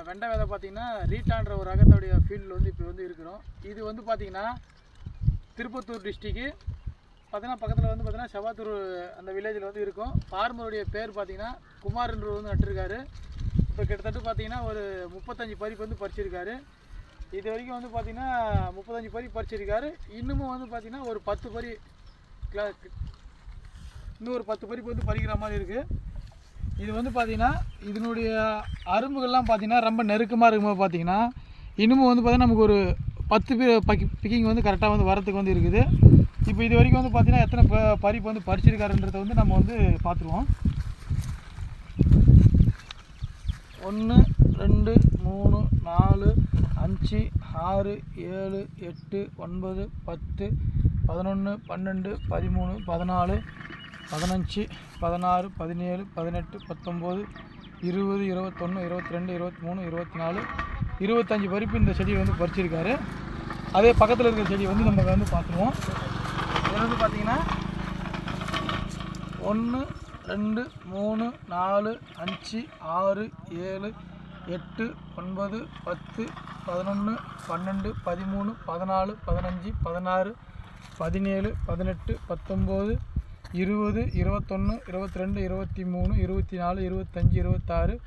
வெண்டை விதை பார்த்தீங்கன்னா ரீட்டான்ற ஒரு ரகத்தோடைய ஃபீல்டில் வந்து இப்போ வந்து இருக்கிறோம். இது வந்து பார்த்திங்கன்னா திருப்பத்தூர் டிஸ்ட்ரிக்கு பார்த்தீங்கன்னா பக்கத்தில் வந்து பார்த்திங்கன்னா செவ்வாத்தூர் அந்த வில்லேஜில் வந்து இருக்கும். ஃபார்மருடைய பேர் பார்த்திங்கன்னா குமார்ன்றவர் வந்து நட்டுருக்காரு. இப்போ கிட்டத்தட்ட பார்த்திங்கன்னா ஒரு 35 பறிப்பு வந்து பறிச்சிருக்காரு. இது வரைக்கும் வந்து பார்த்திங்கன்னா 35 பறி பறிச்சிருக்காரு. இன்னமும் வந்து பார்த்திங்கன்னா ஒரு 10 பறி இன்னும் ஒரு 10 பறிப்பு வந்து பறிக்கிற மாதிரி இருக்குது. இது வந்து பார்த்திங்கன்னா இதனுடைய அரும்புகள்லாம் பார்த்திங்கன்னா ரொம்ப நெருக்கமாக இருக்கும்போது பார்த்திங்கன்னா இன்னமும் வந்து பார்த்திங்கன்னா நமக்கு ஒரு 10 பிக்கிங் வந்து கரெக்டாக வந்து வரத்துக்கு வந்து இருக்குது. இப்போ இது வரைக்கும் வந்து பார்த்திங்கன்னா எத்தனை பறிப்பு வந்து பறிச்சிருக்காருன்றதை வந்து நம்ம வந்து பார்த்துருவோம். 1 2 3 4 5 6 7 8 9 10 11 12 13 14 15 16 17 18 19 20 21 22 23 24 25 பறிப்பு இந்த செடியை வந்து பறிச்சிருக்காரு. அதே பக்கத்தில் இருக்கிற செடியை வந்து நம்ம வந்து பார்த்துருவோம். இது வந்து பார்த்திங்கன்னா 1 2 3 4 5 6 7 8 9 10 11 12 13 14 15 16 17 18 19 20 21 22 23 24 25 26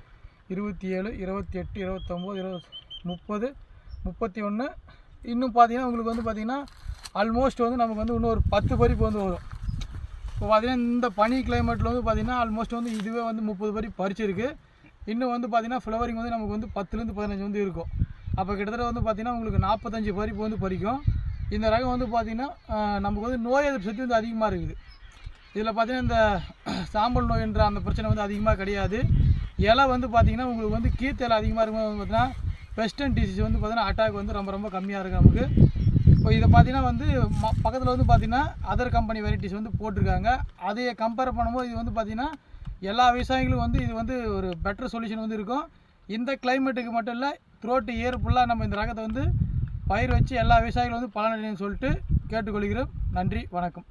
27 28 29 30 31 இன்னும் பார்த்தீங்கன்னா உங்களுக்கு வந்து பார்த்திங்கன்னா ஆல்மோஸ்ட் வந்து நமக்கு வந்து இன்னும் ஒரு 10 பறிப்பு வந்து வரும். இப்போ பார்த்திங்கன்னா இந்த பனி கிளைமேட்டில் வந்து பார்த்திங்கன்னா ஆல்மோஸ்ட் வந்து இதுவே வந்து 30 பறிப்பு பறிச்சிருக்கு. இன்னும் வந்து பார்த்திங்கன்னா ஃப்ளவரிங் வந்து நமக்கு வந்து 10லேருந்து 15 வந்து இருக்கும். அப்போ கிட்டத்தட்ட வந்து பார்த்திங்கன்னா உங்களுக்கு 45 பறிப்பு வந்து பறிக்கும். இந்த ரகம் வந்து பார்த்திங்கன்னா நமக்கு வந்து நோய் எதிர்ப்பு சக்தி வந்து அதிகமாக இருக்குது. இதில் பார்த்திங்கன்னா இந்த சாம்பல் நோய் என்ற அந்த பிரச்சனை வந்து அதிகமாக கிடையாது. இலை வந்து பார்த்திங்கன்னா உங்களுக்கு வந்து கீத்து இலை அதிகமாக இருக்கும்போது வந்து பார்த்திங்கன்னா பெஸ்ட் அண்ட் டிசீஸ் வந்து பார்த்திங்கன்னா அட்டாக் வந்து ரொம்ப கம்மியாக இருக்குது நமக்கு. இப்போ இதை பார்த்திங்கன்னா வந்து பக்கத்தில் வந்து பார்த்திங்கன்னா அதர் கம்பெனி வெரைட்டிஸ் வந்து போட்டிருக்காங்க. அதையை கம்பேர் பண்ணும்போது இது வந்து பார்த்திங்கன்னா எல்லா விவசாயிகளும் வந்து இது வந்து ஒரு பெட்டர் சொல்யூஷன் வந்து இருக்கும். இந்த கிளைமேட்டுக்கு மட்டும் இல்லை, த்ரோட்டு இயர் ஃபுல்லாக நம்ம இந்த ரகத்தை வந்து பயிர் வச்சு எல்லா விவசாயிகளும் வந்து பலனடைன்னு சொல்லிட்டு கேட்டுக்கொள்கிறோம். நன்றி, வணக்கம்.